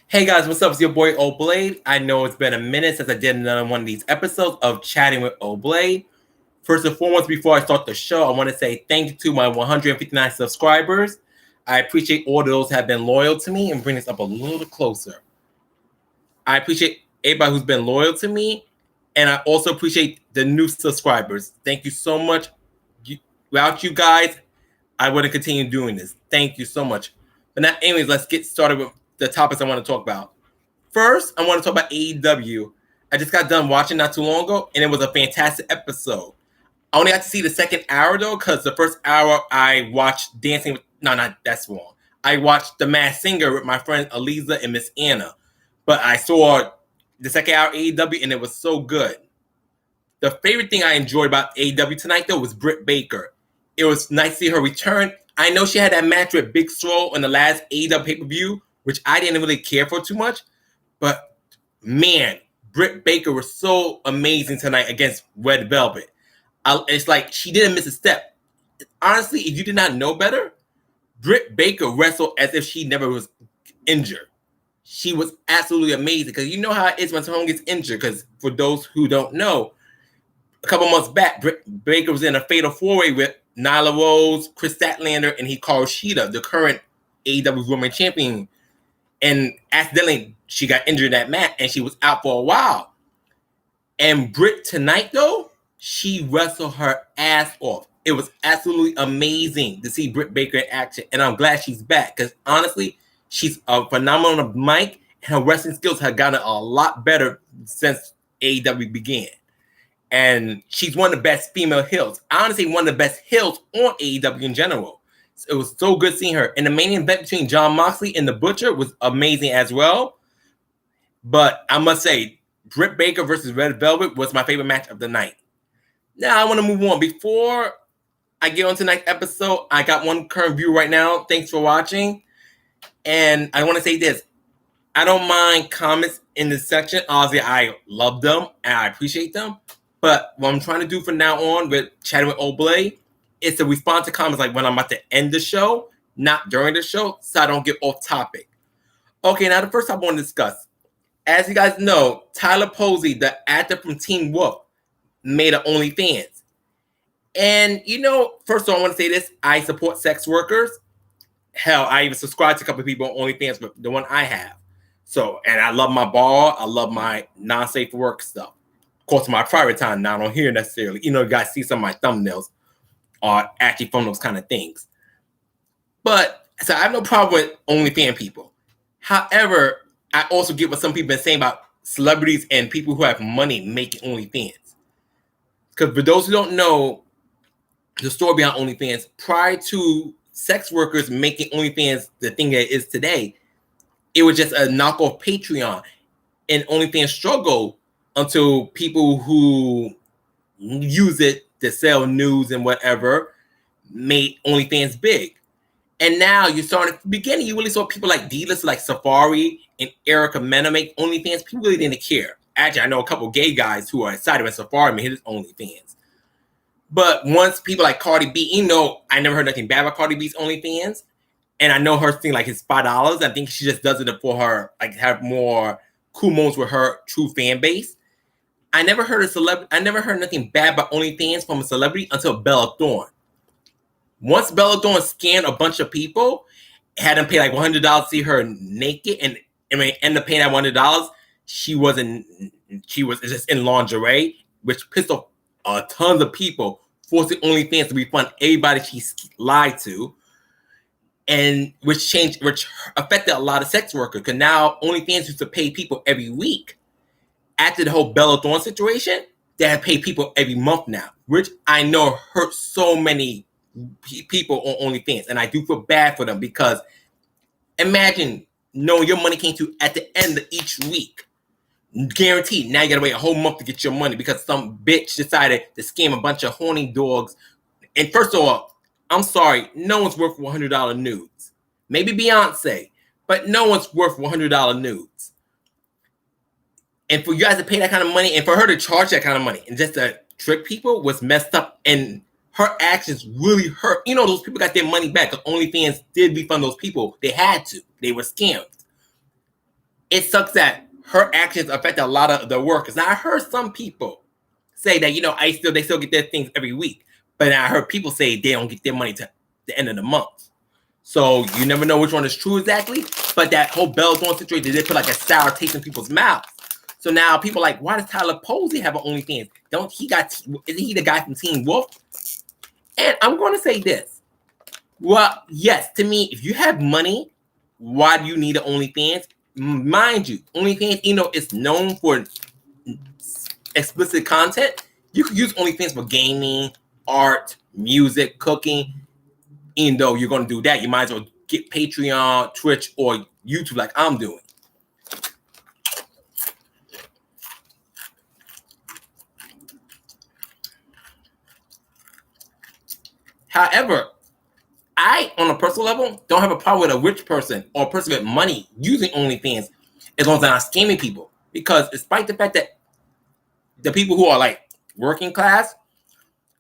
Hey guys, what's up? It's your boy O Blade. I know it's been a minute since I did another one of these episodes of Chatting with O Blade. First and foremost, before I start the show, I want to say thank you to my 159 subscribers. I appreciate all those who have been loyal to me and bring this up a little closer. I appreciate everybody who's been loyal to me, and I also appreciate the new subscribers. Thank you so much. Without you guys, I wouldn't continue doing this. Thank you so much. But now, anyways, let's get started with the topics I want to talk about. First, I want to talk about AEW. I just got done watching not too long ago, and it was a fantastic episode. I only got to see the second hour, though, because the first hour I watched Dancing with... No, not that's wrong. I watched The Masked Singer with my friend Aliza and Miss Anna. But I saw the second hour AEW, and it was so good. The favorite thing I enjoyed about AEW tonight, though, was Brit Baker. It was nice to see her return. I know she had that match with Big Swole in the last AEW pay-per-view, which I didn't really care for too much. But, man, Brit Baker was so amazing tonight against Red Velvet. It's like she didn't miss a step. Honestly, if you did not know better, Brit Baker wrestled as if she never was injured. She was absolutely amazing because you know how it is when someone gets injured. Because for those who don't know, a couple months back, Brit Baker was in a fatal four-way with Nyla Rose, Chris Statlander, and Hikaru Shida, the current AEW Women's Champion. And accidentally, she got injured in that match, and she was out for a while. And Brit tonight, though, she wrestled her ass off. It was absolutely amazing to see Brit Baker in action, and I'm glad she's back because honestly, she's a phenomenal mic, and her wrestling skills have gotten a lot better since AEW began. And she's one of the best female heels. Honestly, one of the best heels on AEW in general. It was so good seeing her. And the main event between Jon Moxley and The Butcher was amazing as well. But I must say, Brit Baker versus Red Velvet was my favorite match of the night. Now I want to move on. Before I get on tonight's episode, I got one current view right now. Thanks for watching. And I want to say this. I don't mind comments in this section. Obviously, I love them and I appreciate them. But what I'm trying to do from now on with Chatting with Old Blade is to respond to comments like when I'm about to end the show, not during the show, so I don't get off topic. Okay, now the first topic I want to discuss. As you guys know, Tyler Posey, the actor from Teen Wolf, made an Onlyfans. And, you know, first of all, I want to say this. I support sex workers. Hell, I even subscribe to a couple of people on Onlyfans, but the one I have. So, and I love my bar. I love my non-safe for work stuff. Of course, my private time, not on here necessarily. You know, you guys see some of my thumbnails are actually from those kind of things. But, so I have no problem with OnlyFans people. However, I also get what some people have been saying about celebrities and people who have money making OnlyFans. Because for those who don't know the story behind OnlyFans, prior to sex workers making OnlyFans the thing that it is today, it was just a knockoff Patreon. And OnlyFans struggled until people who use it to sell news and whatever made OnlyFans big. And now you saw at the beginning, you really saw people like D-list, like Safari and Erica Mena make OnlyFans. People really didn't care. Actually, I know a couple gay guys who are excited when Safari made his OnlyFans. But once people like Cardi B, you know, I never heard nothing bad about Cardi B's OnlyFans. And I know her thing like it's $5. I think she just does it for her, like have more cool moments with her true fan base. I never heard nothing bad about OnlyFans from a celebrity until Bella Thorne. Once Bella Thorne scammed a bunch of people, had them pay like $100 to see her naked, and ended up paying that $100. She was just in lingerie, which pissed off tons of people, forcing OnlyFans to refund everybody she lied to, and which affected a lot of sex workers. Because now OnlyFans used to pay people every week. After the whole Bella Thorne situation, they have paid people every month now, which I know hurts so many people on OnlyFans, and I do feel bad for them because imagine knowing your money came to at the end of each week. Guaranteed, now you gotta wait a whole month to get your money because some bitch decided to scam a bunch of horny dogs. And first of all, I'm sorry, no one's worth $100 nudes. Maybe Beyonce, but no one's worth $100 nudes. And for you guys to pay that kind of money, and for her to charge that kind of money, and just to trick people was messed up. And her actions really hurt. You know, those people got their money back because OnlyFans did refund those people. They had to. They were scammed. it sucks that her actions affect a lot of the workers. Now I heard some people say that they still get their things every week, but I heard people say they don't get their money to the end of the month. So you never know which one is true exactly. But that whole Bella Thorne situation, they put like a sour taste in people's mouths. So now people are like, why does Tyler Posey have an OnlyFans? Isn't he the guy from Teen Wolf? And I'm going to say this. Well, yes, to me, if you have money, why do you need an OnlyFans? Mind you, OnlyFans, it's known for explicit content. You could use OnlyFans for gaming, art, music, cooking. Even though you're going to do that, you might as well get Patreon, Twitch, or YouTube like I'm doing. However, I, on a personal level, don't have a problem with a rich person or a person with money using OnlyFans as long as they're not scamming people. Because despite the fact that the people who are like working class,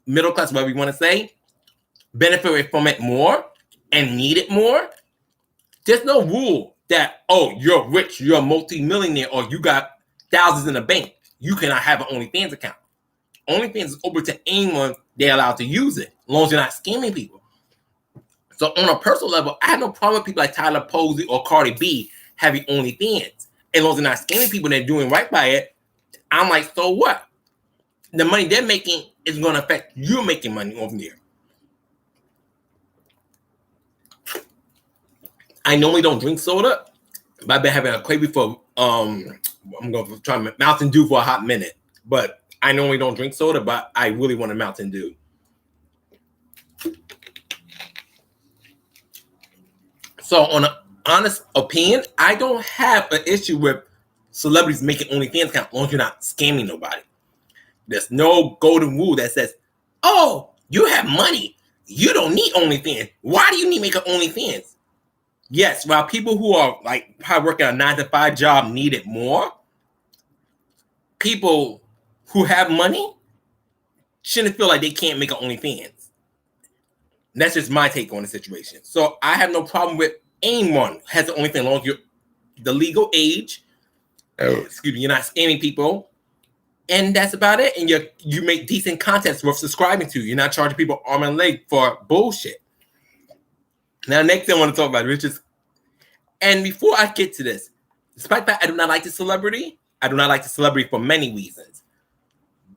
middle class, whatever you want to say, benefit from it more and need it more, there's no rule that, oh, you're rich, you're a multi-millionaire, or you got thousands in the bank, you cannot have an OnlyFans account. OnlyFans is open to anyone they're allowed to use it, as long as you're not scamming people. So on a personal level, I have no problem with people like Tyler Posey or Cardi B having OnlyFans. As long as they're not scamming people and they're doing right by it, I'm like, so what? The money they're making is going to affect you making money over there. I normally don't drink soda, but I've been having a craving for I'm going to try Mountain Dew for a hot minute. But I normally don't drink soda, but I really want a Mountain Dew. So on an honest opinion, I don't have an issue with celebrities making OnlyFans account as long as you're not scamming nobody. There's no golden rule that says, oh, you have money, you don't need OnlyFans. Why do you need to make an OnlyFans? Yes, while people who are like probably working a 9-to-5 job need it more, people who have money shouldn't feel like they can't make an OnlyFans. That's just my take on the situation. So I have no problem with anyone has an OnlyFans as long as you're the legal age. Excuse me, you're not scamming people. And that's about it. And you make decent content worth subscribing to. You're not charging people arm and leg for bullshit. Now, next thing I want to talk about, which is, and before I get to this, despite that I do not like the celebrity, I do not like the celebrity for many reasons.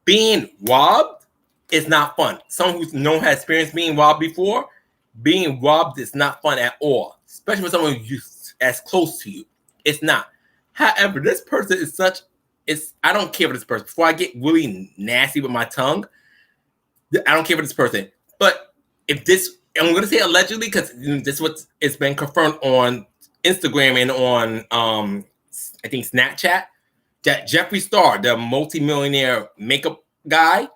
Being robbed is not fun. Someone who's has experience being robbed before, being robbed is not fun at all, especially for someone who's as close to you. It's not. However, this person is I don't care for this person. Before I get really nasty with my tongue, I don't care for this person. But if this, I'm going to say allegedly because this is what it's been confirmed on Instagram and on, I think, Snapchat, that Jeffree Star, the multi-millionaire makeup guy,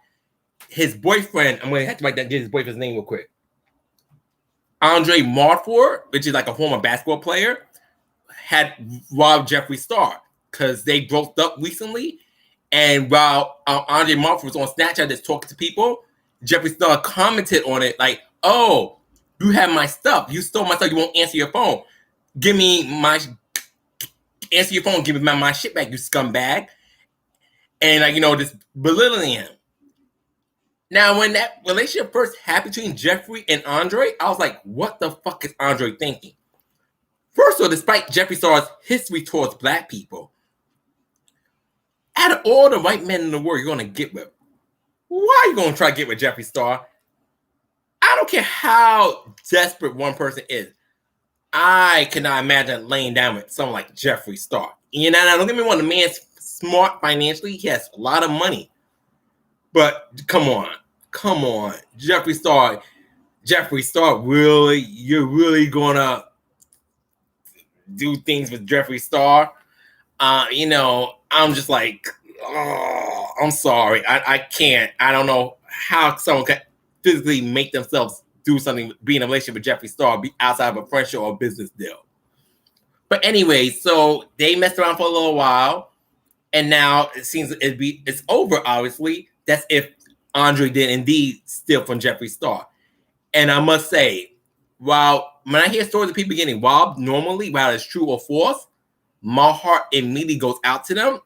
his boyfriend, I'm going to have to write that his boyfriend's name real quick. Andre Marford, which is like a former basketball player, had robbed Jeffree Star because they broke up recently. And while Andre Marford was on Snapchat just talking to people, Jeffree Star commented on it like, oh, you have my stuff. You stole my stuff. You won't answer your phone. Answer your phone. Give me my shit back, you scumbag. And just belittling him. Now, when that relationship first happened between Jeffree and Andre, I was like, what the fuck is Andre thinking? First of all, despite Jeffree Star's history towards black people, out of all the white men in the world you're going to get with, why are you going to try to get with Jeffree Star? I don't care how desperate one person is. I cannot imagine laying down with someone like Jeffree Star. Now, don't get me wrong, the man's smart financially. He has a lot of money. But come on. Jeffree Star, really? You're really going to do things with Jeffree Star? I'm just like, oh, I'm sorry. I can't. I don't know how someone can physically make themselves do something, be in a relationship with Jeffree Star, be outside of a friendship or a business deal. But anyway, so they messed around for a little while, and now it seems it's over, obviously. That's if Andre did indeed steal from Jeffree Star. And I must say, when I hear stories of people getting robbed normally, whether it's true or false, my heart immediately goes out to them.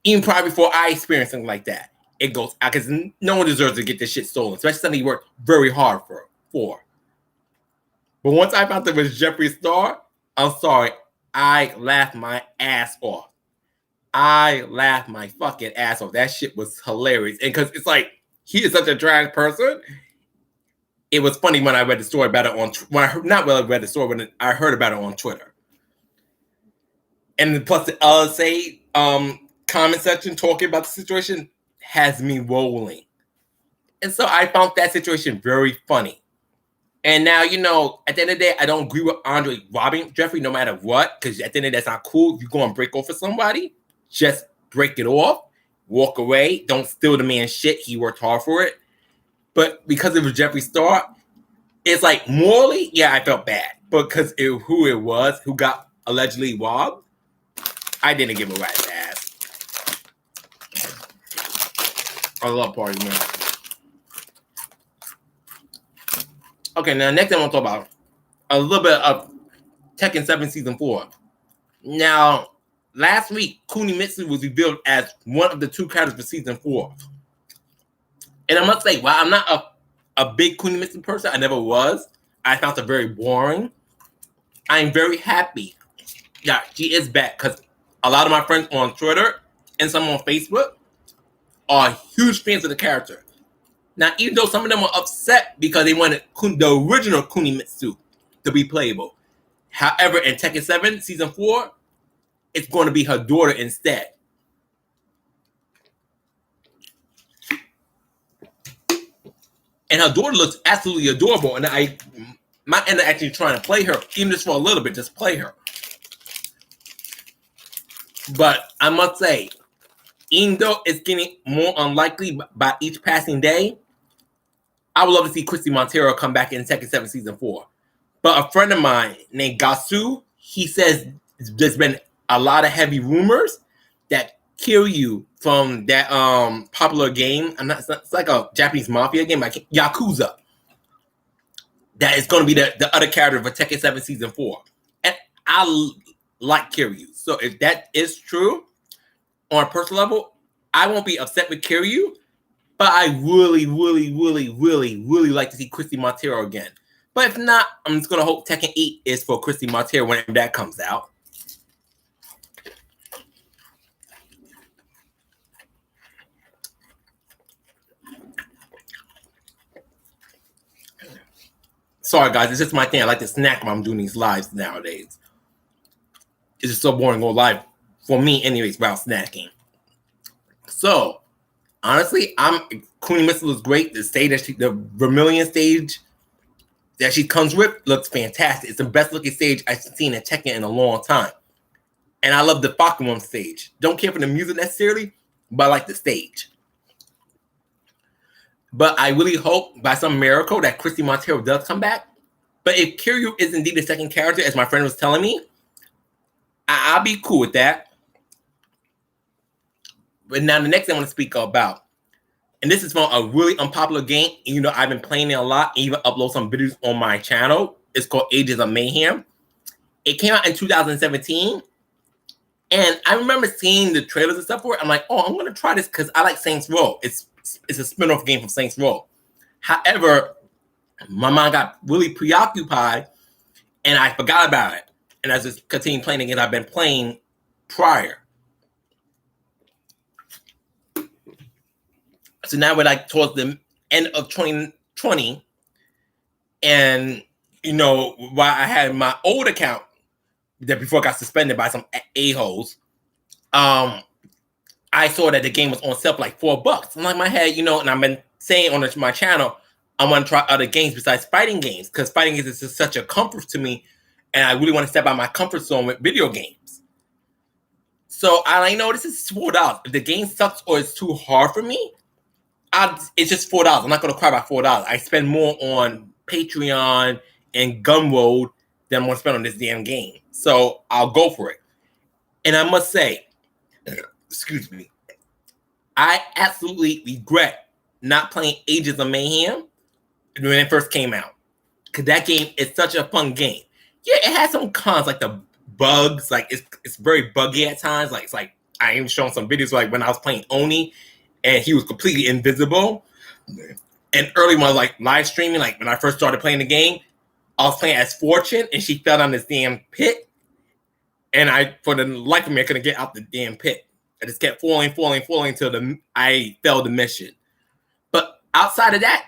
Even probably before I experience something like that, it goes out because no one deserves to get this shit stolen, especially something you worked very hard for. But once I found that it was Jeffree Star, I'm sorry, I laughed my ass off. I laughed my fucking ass off. That shit was hilarious. And because it's like, he is such a trash person. It was funny when I read the story about it on, when I heard about it on Twitter. And plus the LSA comment section talking about the situation has me rolling. And so I found that situation very funny. And now, you know, at the end of the day, I don't agree with Andre robbing Jeffree no matter what, because at the end of the day, that's not cool. If you go and break off for somebody, just break it off, walk away. Don't steal the man's shit. He worked hard for it. But because it was Jeffree Star, it's like morally, yeah, I felt bad. But because who it was, who got allegedly robbed, I didn't give a rat's ass. I love parties, man. Okay, now next I want to talk about a little bit of Tekken 7 Season 4. Now, last week, Kunimitsu was revealed as one of the 2 characters for Season 4. And I must say, while I'm not a big Kunimitsu person, I never was. I found her very boring. I'm very happy that she is back because a lot of my friends on Twitter and some on Facebook are huge fans of the character. Now, even though some of them were upset because they wanted the original Kunimitsu to be playable. However, in Tekken 7 Season 4, it's going to be her daughter instead. And her daughter looks absolutely adorable. And I might end up actually trying to play her, even just for a little bit, just play her. But I must say, even though it's getting more unlikely by each passing day, I would love to see Christy Montero come back in Tekken 7 Season 4. But a friend of mine named Gasu, he says there's been a lot of heavy rumors that Kiryu from that popular game, it's like a Japanese mafia game, like Yakuza, that is going to be the other character for Tekken 7 Season 4. And I like Kiryu. So if that is true, on a personal level, I won't be upset with Kiryu. But I really like to see Christy Montero again. But if not, I'm just going to hope Tekken 8 is for Christy Montero whenever that comes out. Sorry, guys. It's just my thing. I like to snack when I'm doing these lives nowadays. It's just so boring to go live, for me anyways, about snacking. So, honestly, Kunimitsu is great. The stage the Vermilion stage that she comes with looks fantastic. It's the best looking stage I've seen in Tekken in a long time. And I love the Fakumon stage. Don't care for the music necessarily, but I like the stage. But I really hope by some miracle that Christy Montero does come back. But if Kiryu is indeed the second character, as my friend was telling me, I'll be cool with that. But now the next thing I want to speak about, and this is from a really unpopular game. You know, I've been playing it a lot, and even upload some videos on my channel. It's called Ages of Mayhem. It came out in 2017. And I remember seeing the trailers and stuff for it. I'm like, oh, I'm going to try this because I like Saints Row. It's a spin-off game from Saints Row. However, my mind got really preoccupied, and I forgot about it. And I just continued playing again. I've been playing prior. So now we're like towards the end of 2020. And, you know, while I had my old account that before I got suspended by some a-holes, I saw that the game was on sale for like $4. I'm like, my head, you know, and I've been saying on my channel, I want to try other games besides fighting games because fighting games is just such a comfort to me. And I really want to step out my comfort zone with video games. So I know this is $4. If the game sucks or it's too hard for me, it's just $4. I'm not going to cry about $4. I spend more on Patreon and Gumroad than I'm going to spend on this damn game. So I'll go for it. And I must say, excuse me, I absolutely regret not playing Ages of Mayhem when it first came out. Because that game is such a fun game. Yeah, it has some cons like the bugs. Like it's very buggy at times. Like it's like I even shown some videos like when I was playing Oni, and he was completely invisible. And early when I was like live streaming, like when I first started playing the game, I was playing as Fortune, and she fell down this damn pit, and for the life of me, I couldn't get out the damn pit. I just kept falling until I failed the mission. But outside of that,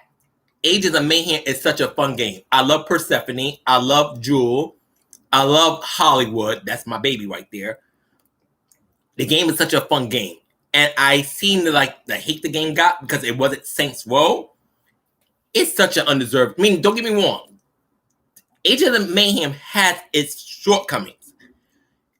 Agents of Mayhem is such a fun game. I love Persephone. I love Jewel. I love Hollywood. That's my baby right there. The game is such a fun game. And I seem to like the hate the game got because it wasn't Saints Row. It's such an undeserved. I mean, don't get me wrong. Agents of Mayhem has its shortcomings.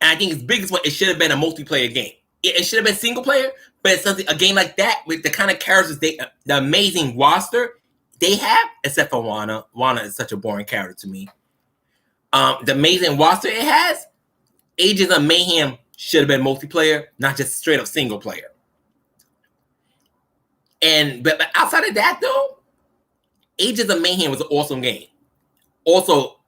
And I think its biggest one, it should have been a multiplayer game. It should have been single player, but it's something, a game like that with the kind of characters, the amazing roster they have, except for Wana. Wana is such a boring character to me. The amazing roster it has, Agents of Mayhem should have been multiplayer, not just straight up single player. But outside of that though, Agents of Mayhem was an awesome game. Also,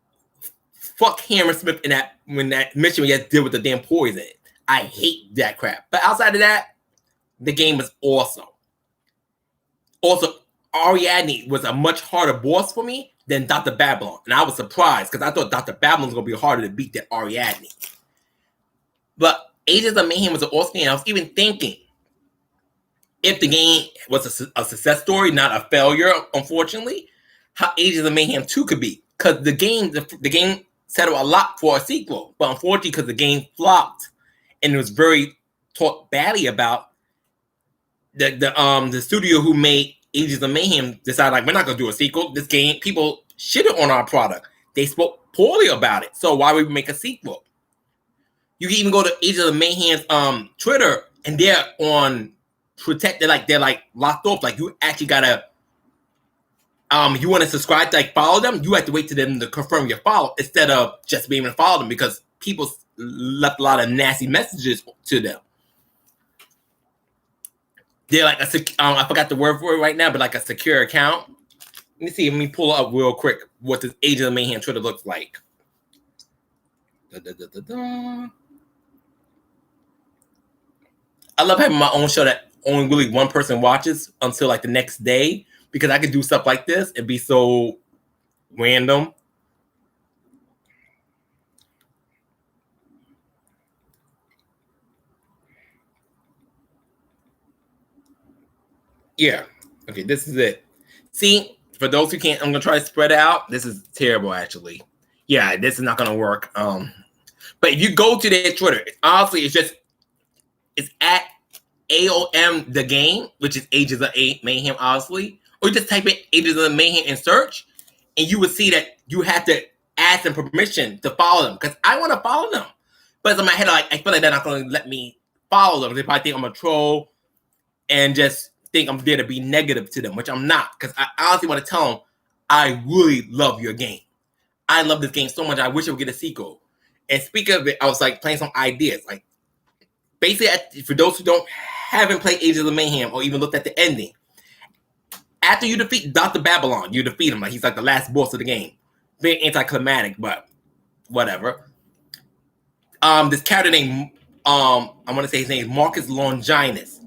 fuck Hammer Smith in that mission we had to deal with the damn poison. I hate that crap. But outside of that, the game was awesome. Also, Ariadne was a much harder boss for me than Dr. Babylon. And I was surprised because I thought Dr. Babylon was going to be harder to beat than Ariadne. But Agents of Mayhem was an awesome game. I was even thinking if the game was a success story, not a failure, unfortunately, how Agents of Mayhem 2 could be. Because the game set up a lot for a sequel. But unfortunately, because the game flopped and it was very talked badly about, the studio who made Agents of Mayhem decided, like, we're not going to do a sequel. This game, people shitted on our product. They spoke poorly about it. So why would we make a sequel? You can even go to Agents of Mayhem's Twitter, and they're on protected, like they're like locked off. Like you actually gotta, you want to subscribe, like follow them, you have to wait to them to confirm your follow instead of just being able to follow them because people left a lot of nasty messages to them. They're like I forgot the word for it right now, but like a secure account. Let me see. Let me pull up real quick what this Agent of Mayhem Twitter looks like. I love having my own show that only really one person watches until like the next day because I could do stuff like this and be so random. Yeah. Okay, this is it. See, for those who can't, I'm gonna try to spread it out. This is terrible, actually. Yeah, this is not gonna work. But if you go to their Twitter, honestly, it's at AOM the game, which is Agents of Mayhem, honestly. Or you just type in Agents of Mayhem in search, and you will see that you have to ask them permission to follow them. Because I want to follow them. But in my head, like I feel like they're not gonna let me follow them. They probably think I'm a troll and just think I'm there to be negative to them, which I'm not. Because I honestly want to tell them, I really love your game. I love this game so much. I wish I would get a sequel. And speaking of it, I was like playing some ideas. Like basically, for those who haven't played Agents of Mayhem or even looked at the ending, after you defeat Dr. Babylon, you defeat him. Like he's like the last boss of the game. Very anticlimactic, but whatever. This character named I want to say his name is Marcus Longinus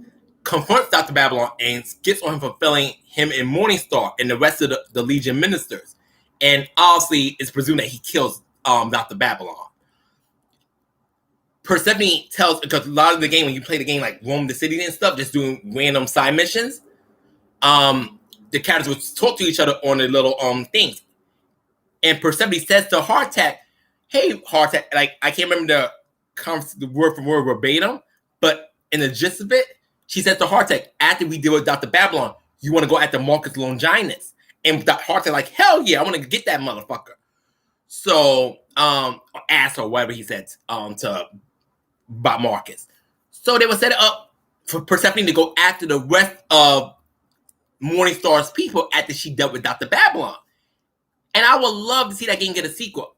confronts Dr. Babylon and gets on him for failing him in Morningstar and the rest of the Legion ministers. And obviously, it's presumed that he kills Dr. Babylon. Persephone tells, because a lot of the game, when you play the game like roam the city and stuff, just doing random side missions, the characters would talk to each other on their little things. And Persephone says to Hardtack, hey, Hardtack, like I can't remember the word for word verbatim, but in the gist of it, she says to Hardtack, after we deal with Dr. Babylon, you want to go after Marcus Longinus. And Hardtack like, hell yeah, I want to get that motherfucker. So, asshole, whatever he said about Marcus. So they were set up for Persephone to go after the rest of Morningstar's people after she dealt with Dr. Babylon. And I would love to see that game get a sequel.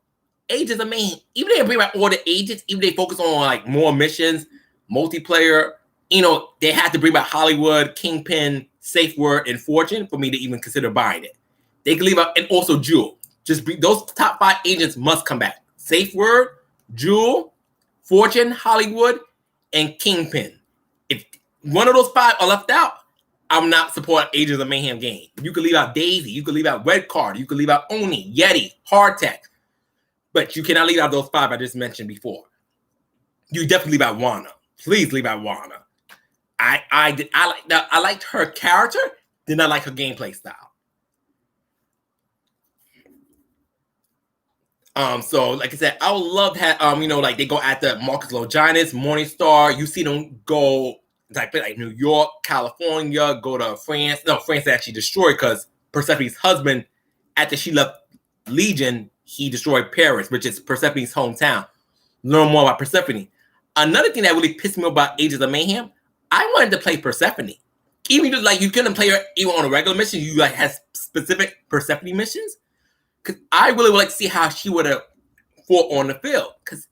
Agents of Mayhem, even if they bring back all the agents, even if they focus on like more missions, multiplayer, you know, they have to bring back Hollywood, Kingpin, Safe Word, and Fortune for me to even consider buying it. They can leave out, and also Jewel. Just those top 5 agents must come back. Safe Word, Jewel, Fortune, Hollywood, and Kingpin. If one of those 5 are left out, I'm not supporting Agents of Mayhem game. You could leave out Daisy, you could leave out Red Card, you could leave out Oni, Yeti, Hardtech, but you cannot leave out those 5 I just mentioned before. You definitely leave out Wanna. Please leave out Wanna. I liked her character, did not like her gameplay style. So like I said, I would love to have, like they go after Marcus Longinus, Morningstar. You see them go like New York, California, go to France. No, France actually destroyed because Persephone's husband, after she left Legion, he destroyed Paris, which is Persephone's hometown. Learn more about Persephone. Another thing that really pissed me off about Agents of Mayhem, I wanted to play Persephone. Even like you couldn't play her even on a regular mission, you like had specific Persephone missions. Because I really would like to see how she would have fought on the field. Because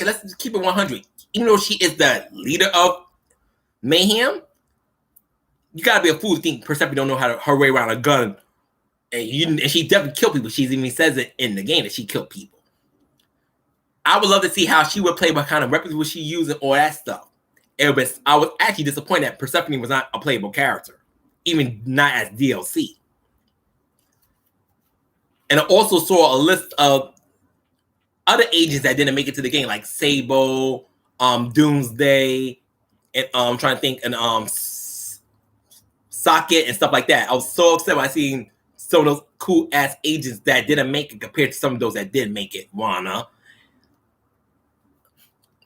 let's just keep it 100. Even though she is the leader of Mayhem, you gotta be a fool to think Persephone don't know how to her way around a gun. And she definitely killed people. She even says it in the game that she killed people. I would love to see how she would play, what kind of weapons would she use, and all that stuff. I was actually disappointed that Persephone was not a playable character, even not as DLC. And I also saw a list of other agents that didn't make it to the game, like Sable, Doomsday, and I'm trying to think, and Socket and stuff like that. I was so upset when I seen some of those cool ass agents that didn't make it compared to some of those that did make it. Wanna.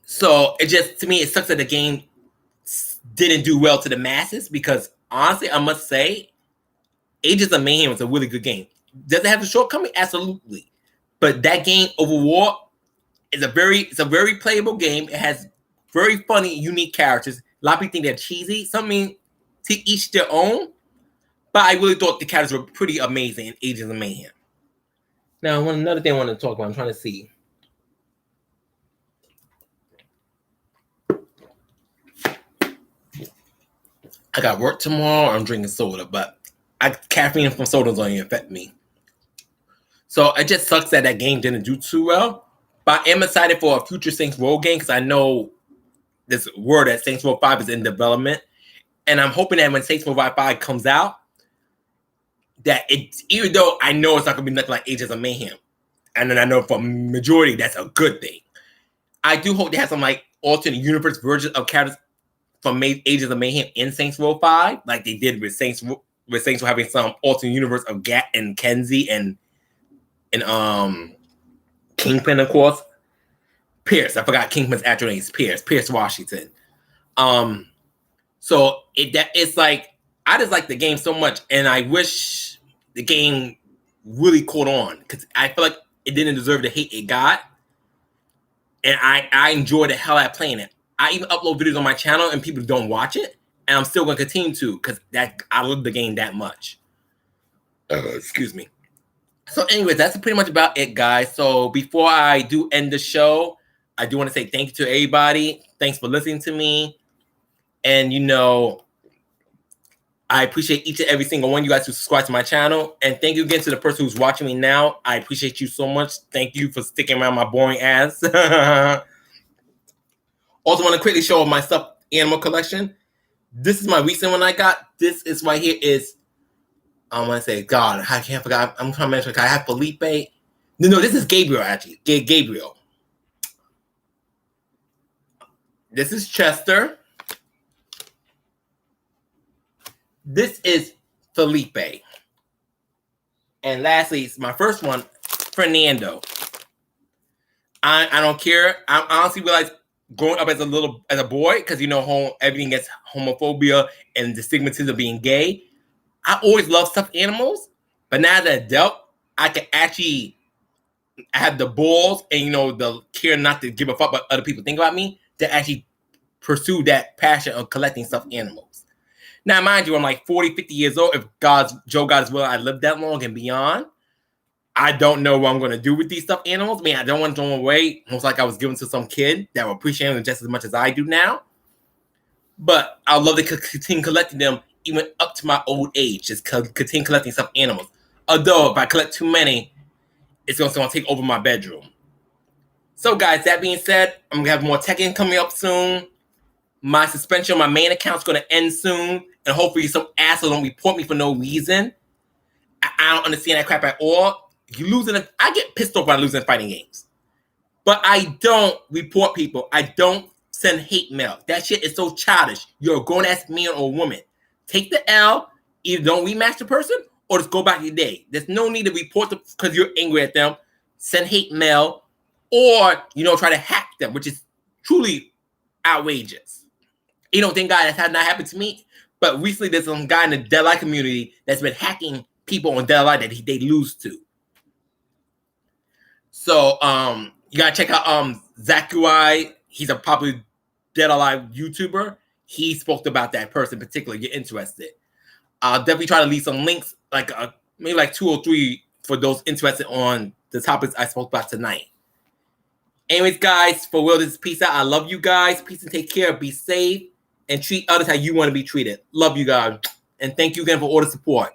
So it just, to me, it sucks that the game didn't do well to the masses because honestly, I must say, Agents of Mayhem was a really good game. Does it have a shortcoming? Absolutely. But that game overall is a very playable game. It has very funny, unique characters. A lot of people think they're cheesy. Something to each their own. But I really thought the characters were pretty amazing in Agents of Mayhem. Now, another thing I want to talk about, I'm trying to see. I got work tomorrow. I'm drinking soda, but caffeine from sodas don't even affect me. So it just sucks that game didn't do too well. But I am excited for a future Saints Row game because I know this word that Saints Row 5 is in development. And I'm hoping that when Saints Row 5 comes out, that even though I know it's not going to be nothing like Agents of Mayhem, and then I know for majority that's a good thing, I do hope they have some like alternate universe versions of characters from Agents of Mayhem in Saints Row 5, like they did with Saints Row having some alternate universe of Gat and Kenzie and Kingpin, of course. Pierce, I forgot Kingpin's actual name is Pierce Washington. So it's like I just like the game so much, and I wish the game really caught on because I feel like it didn't deserve the hate it got, and I enjoy the hell out of playing it. I even upload videos on my channel, and people don't watch it, and I'm still going to continue to because I love the game that much. Excuse me. So, anyways, that's pretty much about it, guys. So, before I do end the show, I do want to say thank you to everybody. Thanks for listening to me. And, I appreciate each and every single one of you guys who subscribe to my channel. And thank you again to the person who's watching me now. I appreciate you so much. Thank you for sticking around my boring ass. Also, want to quickly show my stuffed animal collection. This is my recent one I got. This is right here is, I want to say, God, I can't forget. I'm trying to mention, I have Felipe. No, this is Gabriel, actually. Gabriel. This is Chester. This is Felipe. And lastly, it's my first one, Fernando. I don't care. I honestly realized growing up as a boy, because everything gets homophobia and the stigmatism of being gay. I always loved stuffed animals, but now as an adult, I can actually have the balls and the care not to give a fuck what other people think about me to actually pursue that passion of collecting stuffed animals. Now, mind you, I'm like 40, 50 years old. If Joe God is willing, I live that long and beyond. I don't know what I'm going to do with these stuffed animals. I mean, I don't want to throw them away. Most like I was given to some kid that will appreciate them just as much as I do now. But I'd love to continue collecting them even up to my old age. Just continue collecting stuffed animals. Although, if I collect too many, it's going to take over my bedroom. So, guys, that being said, I'm going to have more Tekken coming up soon. My suspension on my main account is going to end soon. And hopefully some asshole don't report me for no reason. I don't understand that crap at all. You losing, I get pissed off when I lose in fighting games. But I don't report people. I don't send hate mail. That shit is so childish. You're a grown-ass man or woman. Take the L. Either don't rematch the person or just go back your day. There's no need to report them because you're angry at them. Send hate mail or, try to hack them, which is truly outrageous. Thank God that's not happened to me. But recently there's some guy in the Dead Eye community that's been hacking people on Dead Eye that they lose to. So, you gotta check out Zachary. He's a popular Dead Alive YouTuber. He spoke about that person in particular. You're interested. I'll definitely try to leave some links, maybe 2 or 3 for those interested on the topics I spoke about tonight. Anyways, guys, for real, this is Peace Out. I love you guys. Peace and take care. Be safe and treat others how you want to be treated. Love you guys. And thank you again for all the support.